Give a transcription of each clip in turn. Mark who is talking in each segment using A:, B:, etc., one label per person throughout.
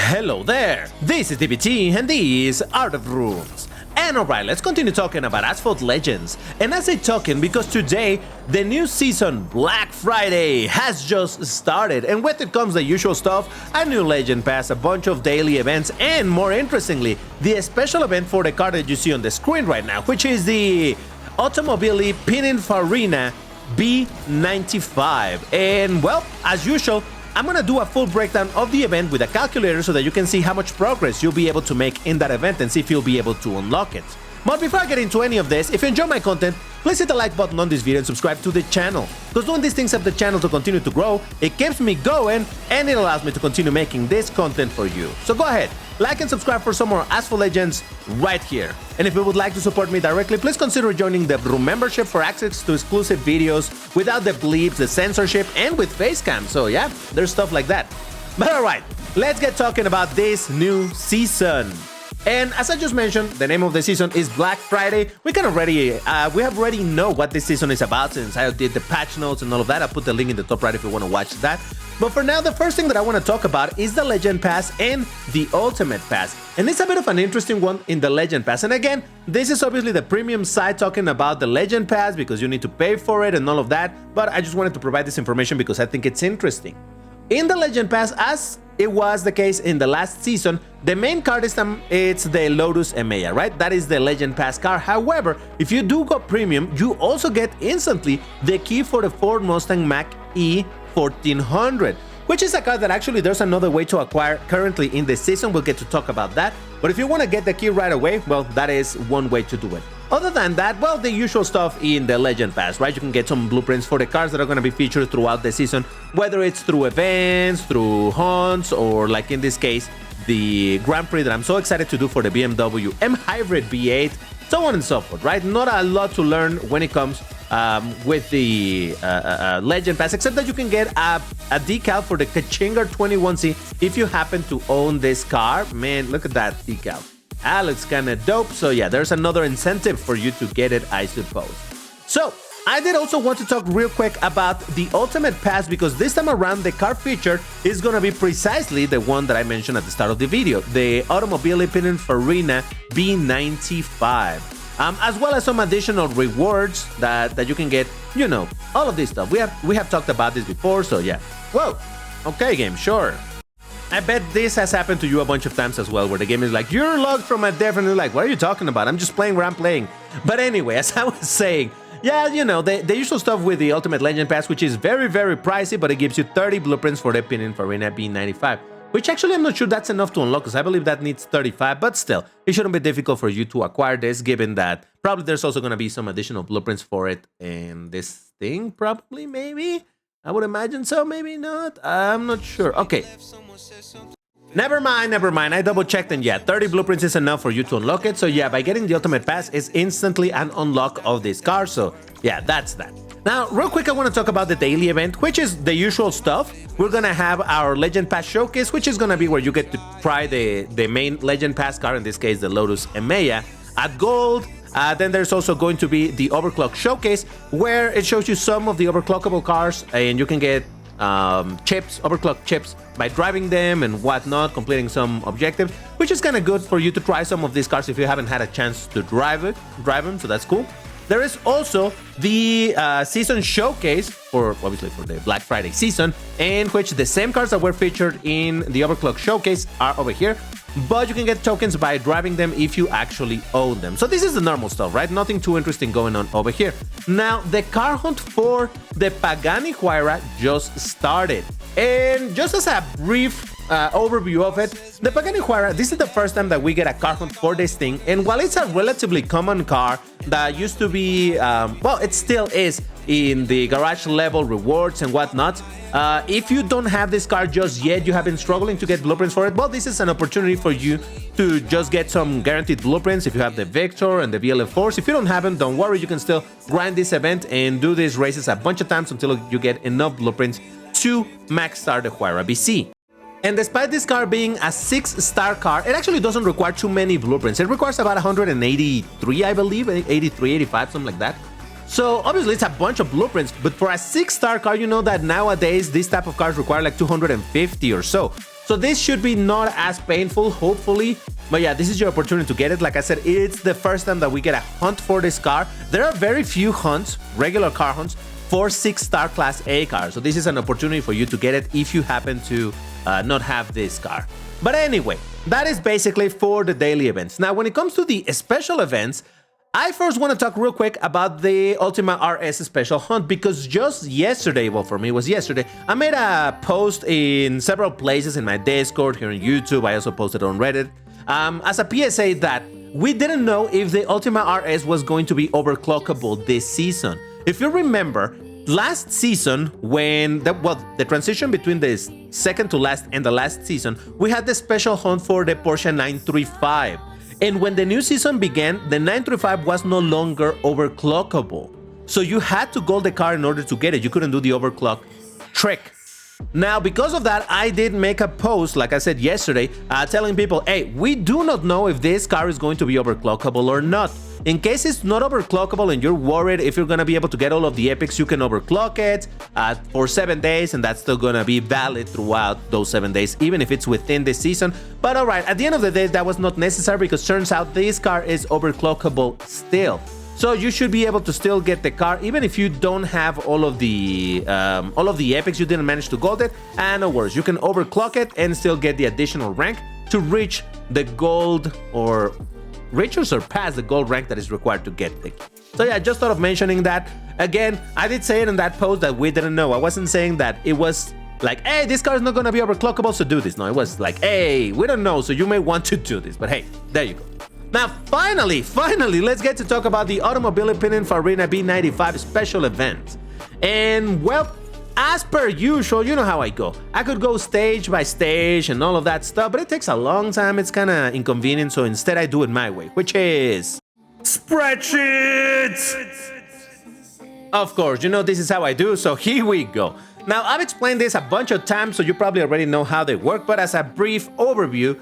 A: Hello there, this is DBT and this is Art of Runes. And alright, let's continue talking about Asphalt Legends. And I say talking because today, the new season, Black Friday, has just started. And with it comes the usual stuff, a new Legend Pass, a bunch of daily events, and more interestingly, the special event for the card that you see on the screen right now, which is the Ultima Pininfarina B95. And well, as usual, I'm gonna do a full breakdown of the event with a calculator so that you can see how much progress you'll be able to make in that event and see if you'll be able to unlock it. But before I get into any of this, if you enjoy my content, please hit the like button on this video and subscribe to the channel. Because doing these things help the channel to continue to grow, it keeps me going, and it allows me to continue making this content for you. So go ahead, like and subscribe for some more Asphalt Legends right here. And if you would like to support me directly, please consider joining the Room membership for access to exclusive videos without the bleeps, the censorship, and with facecam. So yeah, there's stuff like that. But alright, let's get talking about this new season. And as I just mentioned, the name of the season is Black Friday. We have already know what this season is about since I did the patch notes and all of that. I'll put the link in the top right if you want to watch that. But for now, the first thing that I want to talk about is the Legend Pass and the Ultimate Pass. And it's a bit of an interesting one in the Legend Pass. And again, this is obviously the premium side talking about the Legend Pass because you need to pay for it and all of that. But I just wanted to provide this information because I think it's interesting. In the Legend Pass, as it was the case in the last season, the main card is it's the 𝐒𝐞𝐚𝐬𝐲, right? That is the Legend Pass card. However, if you do go premium, you also get instantly the key for the Ford Mustang Mach-E 1400, which is a card that actually there's another way to acquire currently in the season. We'll get to talk about that. But if you want to get the key right away, well, that is one way to do it. Other than that, well, the usual stuff in the Legend Pass, right? You can get some blueprints for the cars that are going to be featured throughout the season, whether it's through events, through hunts, or like in this case, the Grand Prix that I'm so excited to do for the BMW M Hybrid V8, so on and so forth, right? Not a lot to learn when it comes with the Legend Pass, except that you can get a decal for the 𝐒𝐞𝐚𝐬𝐿 21C if you happen to own this car. Man, look at that decal. That looks kind of dope. So yeah, there's another incentive for you to get it, I suppose. So I did also want to talk real quick about the Ultimate Pass because this time around the car featured is going to be precisely the one that I mentioned at the start of the video, the Automobile Pininfarina B95. As well as some additional rewards that you can get, you know, all of this stuff. We have talked about this before, so yeah. Whoa, okay game, sure. I bet this has happened to you a bunch of times as well, where the game is like, you're logged from a different, like, what are you talking about? I'm just playing where I'm playing. But anyway, as I was saying, yeah, you know, the usual stuff with the Ultimate Legend Pass, which is very, very pricey, but it gives you 30 blueprints for the Pininfarina B95, which actually I'm not sure that's enough to unlock, because I believe that needs 35, but still, it shouldn't be difficult for you to acquire this, given that probably there's also going to be some additional blueprints for it in this thing, probably, maybe? I would imagine so, maybe not. I'm not sure. Okay. Never mind. I double-checked, and yeah, 30 blueprints is enough for you to unlock it. So yeah, by getting the Ultimate Pass, it's instantly an unlock of this car. So yeah, that's that. Now, real quick, I want to talk about the daily event, which is the usual stuff. We're going to have our Legend Pass Showcase, which is going to be where you get to try the main Legend Pass car, in this case, the 𝐒𝐞𝐚𝐬𝐲, at gold. Then there's also going to be the Overclock Showcase, where it shows you some of the overclockable cars, and you can get chips, overclock chips, by driving them and whatnot, completing some objectives, which is kind of good for you to try some of these cars if you haven't had a chance to drive them, so that's cool. There is also the season showcase obviously for the Black Friday season, in which the same cars that were featured in the Overclock Showcase are over here, but you can get tokens by driving them if you actually own them. So this is the normal stuff, right? Nothing too interesting going on over here. Now, the car hunt for the Pagani Huayra just started. And just as a brief overview of it, the Pagani Huayra, this is the first time that we get a car hunt for this thing. And while it's a relatively common car that used to be, well, it still is in the garage level rewards and whatnot, if you don't have this car just yet, you have been struggling to get blueprints for it, well, this is an opportunity for you to just get some guaranteed blueprints if you have the Victor and the VLF4s. If you don't have them, don't worry, you can still grind this event and do these races a bunch of times until you get enough blueprints to max start the Huayra BC. And despite this car being a 6-star car, it actually doesn't require too many blueprints. It requires about 183, I believe, 83, 85, something like that. So obviously it's a bunch of blueprints, but for a 6-star car, you know that nowadays these type of cars require like 250 or so. So this should be not as painful, hopefully. But yeah, this is your opportunity to get it. Like I said, it's the first time that we get a hunt for this car. There are very few hunts, regular car hunts, for 6-star Class A cars. So this is an opportunity for you to get it if you happen to not have this car. But anyway, that is basically for the daily events. Now, when it comes to the special events, I first want to talk real quick about the Ultima RS special hunt, because just yesterday, well, for me it was yesterday, I made a post in several places in my Discord, here on YouTube. I also posted on Reddit as a PSA that we didn't know if the Ultima RS was going to be overclockable this season. If you remember, last season, when the transition between the second to last and the last season, we had the special hunt for the Porsche 935. And when the new season began, the 935 was no longer overclockable. So you had to gold the car in order to get it. You couldn't do the overclock trick. Now, because of that, I did make a post, like I said yesterday, telling people, hey, we do not know if this car is going to be overclockable or not. In case it's not overclockable and you're worried if you're going to be able to get all of the epics, you can overclock it for 7 days, and that's still going to be valid throughout those 7 days, even if it's within the season. But alright, at the end of the day, that was not necessary, because turns out this car is overclockable still. So you should be able to still get the car, even if you don't have all of the epics, you didn't manage to gold it, and no worries, you can overclock it and still get the additional rank to reach the gold, or reach or surpass the gold rank that is required to get the key. So yeah, just thought of mentioning that. Again, I did say it in that post that we didn't know. I wasn't saying that it was like, hey, this car is not gonna be overclockable, so do this. No, it was like, hey, we don't know, so you may want to do this. But hey, there you go. Now, finally, let's get to talk about the Automobile Pininfarina B95 special event. And well, as per usual, you know how I go. I could go stage by stage and all of that stuff, but it takes a long time. It's kind of inconvenient, so instead I do it my way, which is Spreadsheet! Of course, you know this is how I do, so here we go. Now, I've explained this a bunch of times, so you probably already know how they work, but as a brief overview,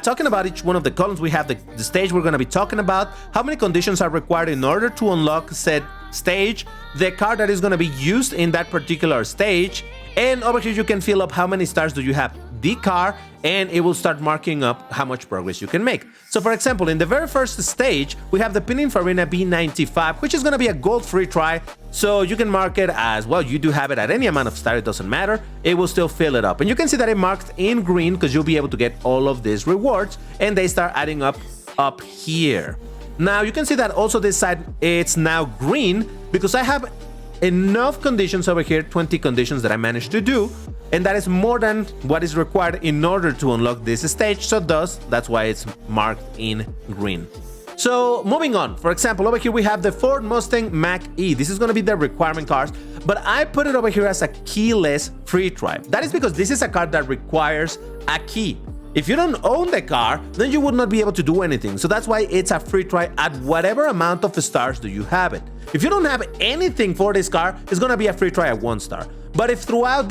A: talking about each one of the columns, we have the stage we're going to be talking about, how many conditions are required in order to unlock said stage, the car that is going to be used in that particular stage, and over here you can fill up how many stars do you have the car, and it will start marking up how much progress you can make. So for example, in the very first stage, we have the Pininfarina B95, which is going to be a gold free try, so you can mark it as, well, you do have it at any amount of star, it doesn't matter, it will still fill it up. And you can see that it marked in green because you'll be able to get all of these rewards, and they start adding up here. Now you can see that also this side, it's now green because I have enough conditions over here, 20 conditions that I managed to do, and that is more than what is required in order to unlock this stage, so thus that's why it's marked in green. So moving on, for example, over here we have the Ford Mustang Mach-E. This is going to be the requirement cars, but I put it over here as a keyless free try. That is because this is a car that requires a key. If you don't own the car, then you would not be able to do anything. So that's why it's a free try at whatever amount of stars do you have it. If you don't have anything for this car, it's gonna be a free try at 1 star. But if throughout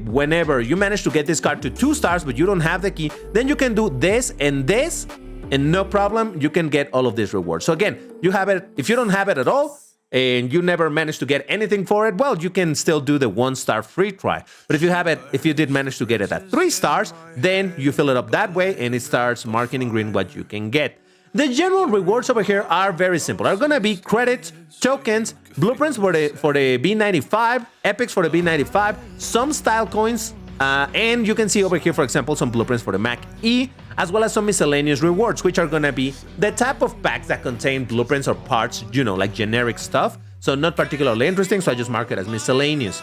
A: whenever you manage to get this car to 2 stars, but you don't have the key, then you can do this, and no problem, you can get all of these rewards. So again, you have it. If you don't have it at all, and you never managed to get anything for it, well, you can still do the 1 star free try. But if you have it, if you did manage to get it at 3 stars, then you fill it up that way and it starts marking in green what you can get. The general rewards over here are very simple. Are gonna be credits, tokens, blueprints for the B95, epics for the B95, some style coins, and you can see over here, for example, some blueprints for the Mach-E, as well as some miscellaneous rewards, which are gonna be the type of packs that contain blueprints or parts, you know, like generic stuff. So not particularly interesting, so I just mark it as miscellaneous.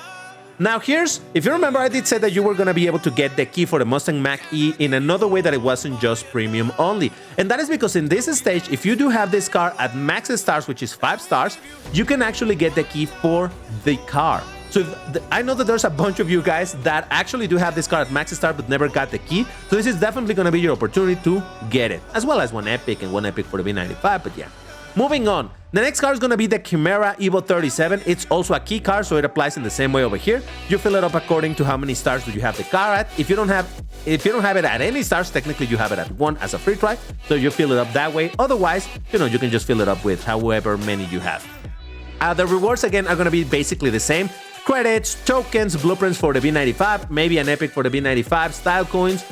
A: Now if you remember, I did say that you were gonna be able to get the key for the Mustang Mach-E in another way, that it wasn't just premium only. And that is because in this stage, if you do have this car at max stars, which is 5 stars, you can actually get the key for the car. So I know that there's a bunch of you guys that actually do have this car at max star but never got the key. So this is definitely going to be your opportunity to get it, as well as 1 epic and 1 epic for the B95. But yeah, moving on. The next car is going to be the 𝐒𝐚𝐬 Evo 37. It's also a key car, so it applies in the same way over here. You fill it up according to how many stars do you have the car at. If you don't have it at any stars, technically you have it at 1 as a free try. So you fill it up that way. Otherwise, you know, you can just fill it up with however many you have. The rewards again are going to be basically the same. Credits, tokens, blueprints for the B95, maybe an epic for the B95, style coins,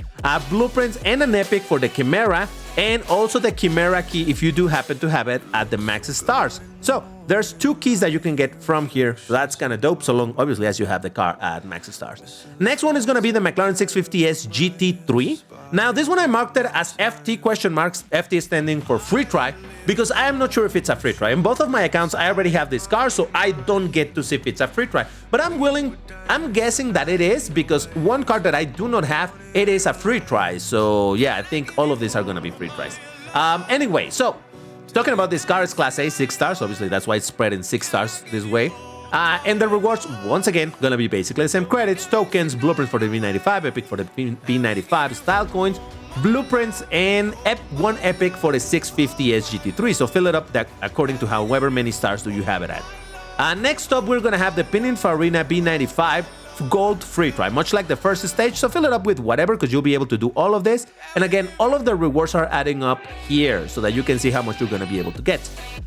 A: blueprints and an epic for the Chimera, and also the Chimera key if you do happen to have it at the max stars. So there's 2 keys that you can get from here. So that's kind of dope, so long obviously as you have the car at max stars. Next one is going to be the McLaren 650S GT3. Now this one I marked it as FT question marks, FT standing for free try, because I am not sure if it's a free try. In both of my accounts I already have this car, so I don't get to see if it's a free try. But I'm guessing that it is, because one car that I do not have, it is a free try. So yeah, I think all of these are going to be free tries. Anyway, so talking about this car, it's Class A, 6 stars. Obviously, that's why it's spread in 6 stars this way. And the rewards, once again, gonna be basically the same: credits, tokens, blueprints for the B95, epic for the B95, style coins, blueprints, and one epic for the 650S GT3. So fill it up according to however many stars do you have it at. Next up, we're gonna have the Pininfarina B95 gold free try, much like the first stage. So fill it up with whatever, because you'll be able to do all of this. And again, all of the rewards are adding up here so that you can see how much you're going to be able to get.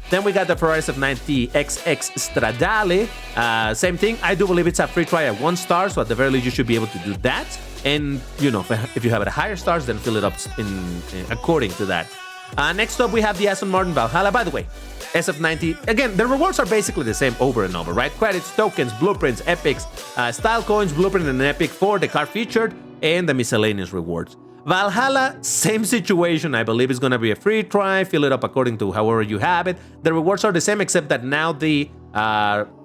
A: Then we got the Ferrari SF90 XX Stradale. Same thing. I do believe it's a free try at 1 star, so at the very least you should be able to do that. And you know, if you have it at higher stars, then fill it up according to that. Next up, we have the Aston Martin Valhalla. By the way, SF90, again, the rewards are basically the same over and over, right? Credits, tokens, blueprints, epics, style coins, blueprint, and an epic for the car featured, and the miscellaneous rewards. Valhalla, same situation. I believe it's going to be a free try. Fill it up according to however you have it. The rewards are the same, except that now the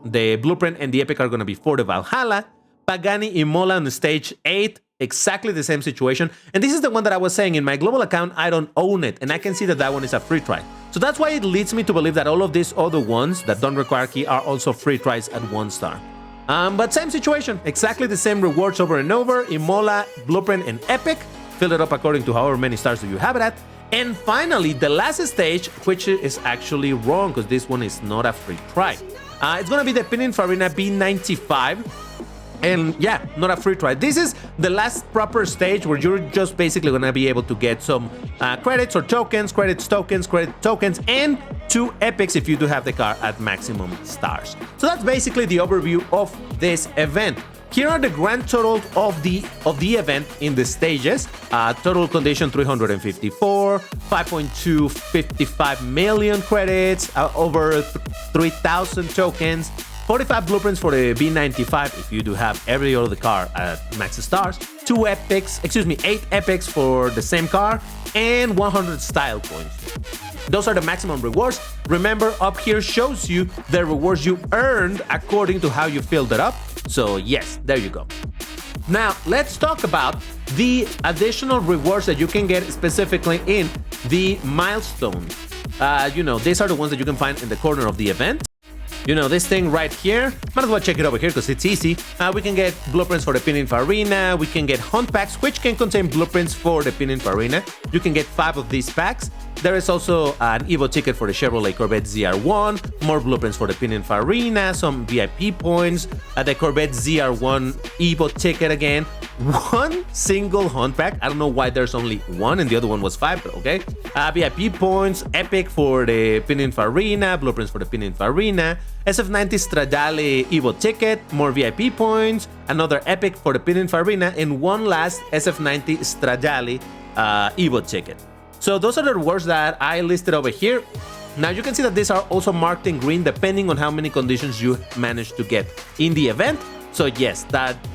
A: blueprint and the epic are going to be for the Valhalla. Pagani Imola on stage 8, exactly the same situation. And this is the one that I was saying, in my global account, I don't own it, and I can see that that one is a free try. So that's why it leads me to believe that all of these other ones that don't require key are also free tries at 1 star. But same situation, exactly the same rewards over and over: Imola, blueprint, and epic. Fill it up according to however many stars do you have it at. And finally, the last stage, which is actually wrong, because this one is not a free try. It's going to be the Pininfarina B95. And yeah, not a free try. This is the last proper stage where you're just basically going to be able to get some credits or tokens, credit tokens, and 2 epics if you do have the car at maximum stars. So that's basically the overview of this event. Here are the grand totals of the event in the stages. Total condition 354, 5.255 million credits, over 3,000 tokens, 45 blueprints for the B95 if you do have every other car at max stars, 8 epics for the same car, and 100 style coins. Those are the maximum rewards. Remember, up here shows you the rewards you earned according to how you filled it up. So yes, there you go. Now, let's talk about the additional rewards that you can get specifically in the milestones. These are the ones that you can find in the corner of the event. You know, this thing right here, might as well check it over here because it's easy. We can get blueprints for the Pininfarina. We can get hunt packs, which can contain blueprints for the Pininfarina. You can get 5 of these packs. There is also an Evo ticket for the Chevrolet Corvette ZR1, more blueprints for the Pininfarina, some VIP points, the Corvette ZR1 Evo ticket again, 1 single hunt pack. I don't know why there's only 1 and the other one was 5, but okay. VIP points, epic for the Pininfarina, blueprints for the Pininfarina, SF90 Stradale Evo ticket, more VIP points, another epic for the Pininfarina, and 1 last SF90 Stradale Evo ticket. So those are the rewards that I listed over here. Now you can see that these are also marked in green depending on how many conditions you manage to get in the event. So yes,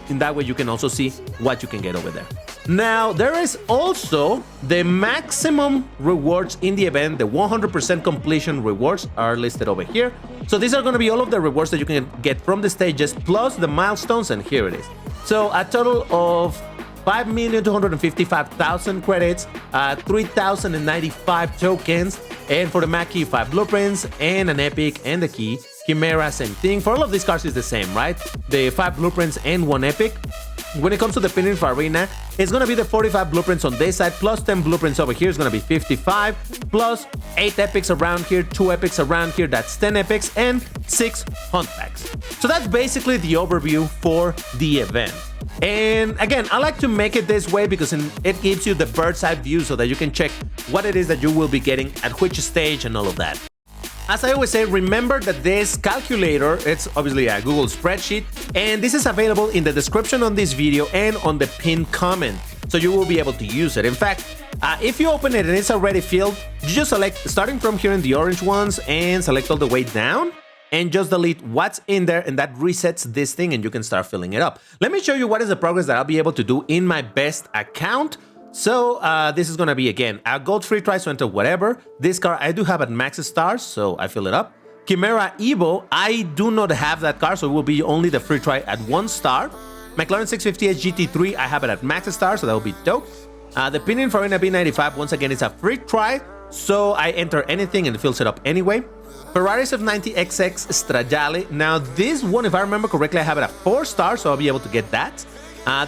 A: in that way you can also see what you can get over there. Now there is also the maximum rewards in the event. The 100% completion rewards are listed over here. So these are going to be all of the rewards that you can get from the stages plus the milestones, and here it is. So a total of 5,255,000 credits, 3,095 tokens, and for the Mach-E 5 blueprints, and an epic and the key. Chimera, same thing. For all of these cars, it's the same, right? The 5 blueprints and 1 epic. When it comes to the Pininfarina, it's going to be the 45 blueprints on this side, plus 10 blueprints over here is going to be 55, plus 8 epics around here, 2 epics around here, that's 10 epics, and 6 hunt packs. So that's basically the overview for the event. And again, I like to make it this way because it gives you the bird's eye view so that you can check what it is that you will be getting at which stage and all of that. As I always say, remember that this calculator, it's obviously a Google spreadsheet, and this is available in the description on this video and on the pinned comment. so you will be able to use it. In fact, if you open it and it's already filled, you just select, starting from here in the orange ones, and select all the way down, and just delete what's in there, and that resets this thing, and you can start filling it up. Let me show you what is the progress that I'll be able to do in my best account. So this is gonna be, again, a gold free tries to enter whatever. This car I do have at max stars, so I fill it up. 𝐒𝐞𝐚𝐬𝐨, I do not have that car, so it will be only the free try at 1 star. McLaren 650S GT3, I have it at max star, so that will be dope. The Pininfarina B95, once again, it's a free try, so I enter anything and it fills it up anyway. Ferrari F90XX Stradale. Now this one, if I remember correctly, I have it at 4 stars, so I'll be able to get that.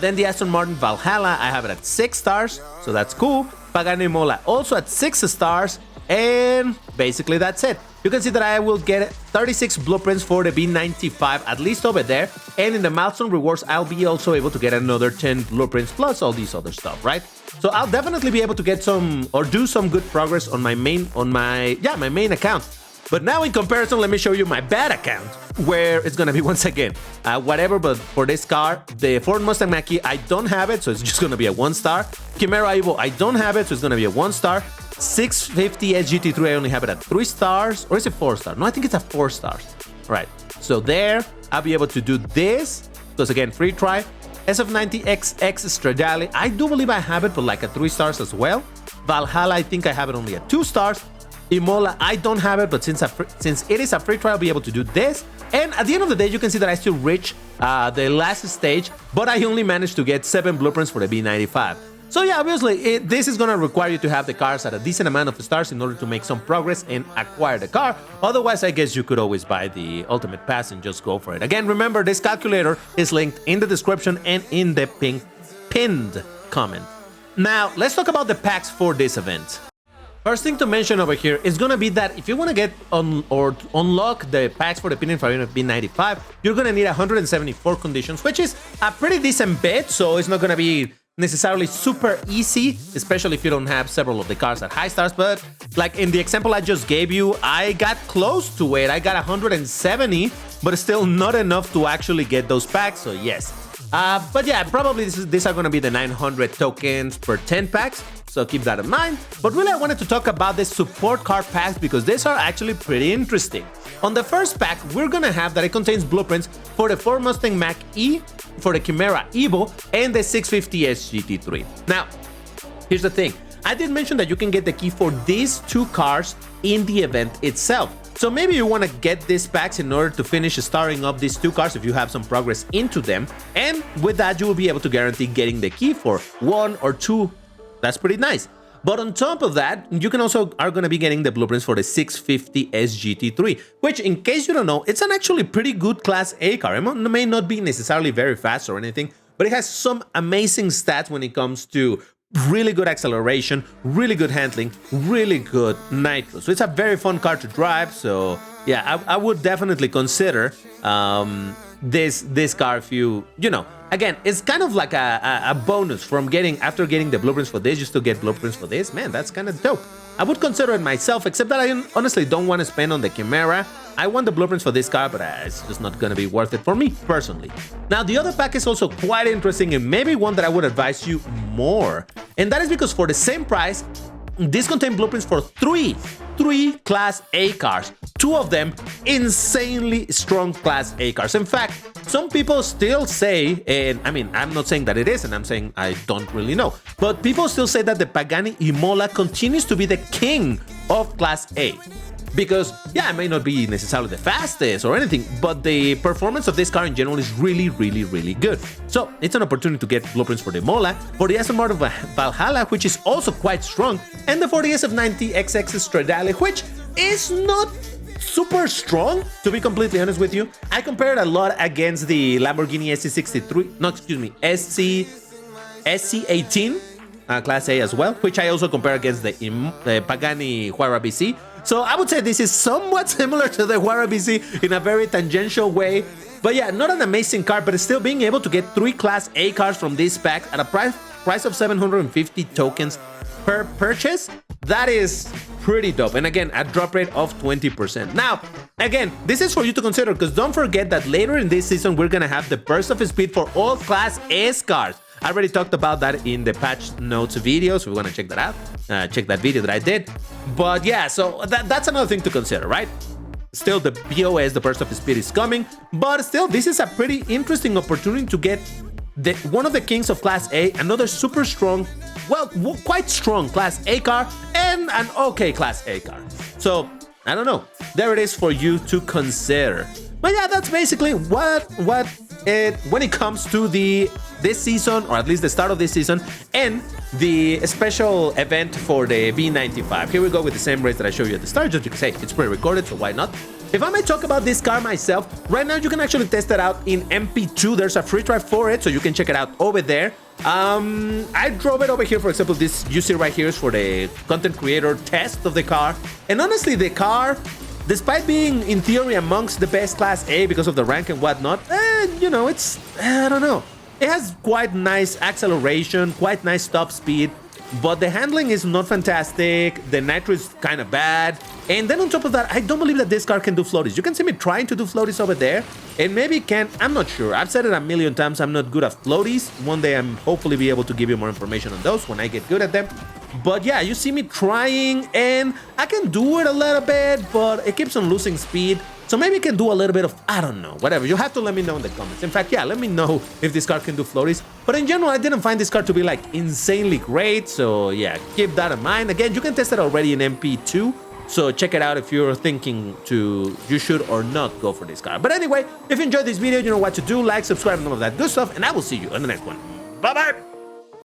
A: Then the Aston Martin Valhalla, I have it at 6 stars, so that's cool. Pagani Imola also at 6 stars, and basically that's it. You can see that I will get 36 blueprints for the B95, at least over there. And in the milestone rewards, I'll be also able to get another 10 blueprints plus all these other stuff, right? So I'll definitely be able to get some, or do some good progress on my main, my main account. But now in comparison, let me show you my bad account, where it's gonna be, once again, whatever, but for this car, the Ford Mustang Mach-E, I don't have it, so it's just gonna be a 1 star. 𝐒𝐞𝐚𝐬𝐴 Evo, I don't have it, so it's gonna be a 1 star. 650S GT3, I only have it at 3 stars, or is it 4 stars? No, I think it's at 4 stars. Right, so there, I'll be able to do this, because again, free try. SF90XX Stradale, I do believe I have it, but like at 3 stars as well. Valhalla, I think I have it only at 2 stars. Imola, I don't have it, but since it is a free try, I'll be able to do this. And at the end of the day, you can see that I still reach the last stage, but I only managed to get 7 blueprints for the B95. So yeah, obviously, this is going to require you to have the cars at a decent amount of stars in order to make some progress and acquire the car. Otherwise, I guess you could always buy the Ultimate Pass and just go for it. Again, remember, this calculator is linked in the description and in the pinned comment. Now, let's talk about the packs for this event. First thing to mention over here is going to be that if you want to get unlock the packs for the Pininfarina B95, you're going to need 174 conditions, which is a pretty decent bit, so it's not going to be necessarily super easy, especially if you don't have several of the cars at high stars. But like in the example I just gave you, I got close to it. I got 170, but still not enough to actually get those packs, so yes. But yeah, probably these are going to be the 900 tokens per 10 packs, so keep that in mind. But really, I wanted to talk about the support car packs because these are actually pretty interesting. On the first pack, we're going to have that it contains blueprints for the Ford Mustang Mach-E, for the 𝐒𝐞𝐚𝐬𝐴 Evo, and the 650S GT3. Now, here's the thing. I did mention that you can get the key for these 2 cars in the event itself. So maybe you want to get these packs in order to finish starting up these 2 cars if you have some progress into them. And with that, you will be able to guarantee getting the key for 1 or 2. That's pretty nice. But on top of that, you can also are going to be getting the blueprints for the 650S GT3, which, in case you don't know, it's an actually pretty good Class A car. It may not be necessarily very fast or anything, but it has some amazing stats when it comes to really good acceleration, really good handling, really good nitro. So it's a very fun car to drive. So yeah, I would definitely consider this car if you know. Again, it's kind of like a bonus from after getting the blueprints for this, just to get blueprints for this. Man, that's kind of dope. I would consider it myself, except that I honestly don't want to spend on the 𝐒𝐚𝐬𝐴. I want the blueprints for this car, but it's just not going to be worth it for me, personally. Now, the other pack is also quite interesting and maybe one that I would advise you more. And that is because for the same price, these contain blueprints for three Class A cars. 2 of them insanely strong Class A cars. In fact, some people still say, and I mean, I'm not saying that it is, and I'm saying I don't really know, but people still say that the Pagani Imola continues to be the king of Class A. Because, yeah, it may not be necessarily the fastest or anything, but the performance of this car in general is really, really, really good. So, it's an opportunity to get blueprints for the Imola, for the Aston Martin Valhalla, which is also quite strong, and the 40 SF90XX Stradale, which is not super strong, to be completely honest with you. I compared a lot against the Lamborghini SC18 Class A as well, which I also compare against the Pagani Huayra BC. So I would say this is somewhat similar to the Huayra BC in a very tangential way. But yeah, not an amazing car, but still being able to get 3 Class A cars from this pack at a price of 750 tokens per purchase, that is pretty dope. And again, a drop rate of 20%. Now, again, this is for you to consider, because don't forget that later in this season, we're going to have the burst of speed for all Class S cars. I already talked about that in the patch notes video, so we want to check that out. Check that video that I did. But yeah, so that's another thing to consider, right? Still, the BOS, the burst of speed, is coming, but still, this is a pretty interesting opportunity to get one of the kings of Class A, another super strong, well, quite strong Class A car, and an okay Class A car. So, I don't know. There it is for you to consider. But yeah, that's basically when it comes to this season, or at least the start of this season, and the special event for the B95. Here we go with the same race that I showed you at the start. Just because, hey, it's pre-recorded, so why not? If I may talk about this car myself, right now you can actually test it out in MP2. There's a free trial for it, so you can check it out over there. I drove it over here. For example, this you see right here is for the content creator test of the car. And honestly, the car, despite being in theory amongst the best Class A because of the rank and whatnot, you know, it's, I don't know. It has quite nice acceleration, quite nice top speed, but the handling is not fantastic. The nitro is kind of bad. And then on top of that, I don't believe that this car can do floaties. You can see me trying to do floaties over there, and maybe can, I'm not sure. I've said it a million times, I'm not good at floaties. One day I'm hopefully be able to give you more information on those when I get good at them. But yeah, you see me trying, and I can do it a little bit, but it keeps on losing speed. So maybe it can do a little bit of, I don't know, whatever. You have to let me know in the comments. In fact, yeah, let me know if this car can do floaties. But in general, I didn't find this car to be like insanely great. So yeah, keep that in mind. Again, you can test it already in MP2. So check it out if you're thinking you should or not go for this car. But anyway, if you enjoyed this video, you know what to do. Like, subscribe, and all of that good stuff. And I will see you in the next one. Bye-bye.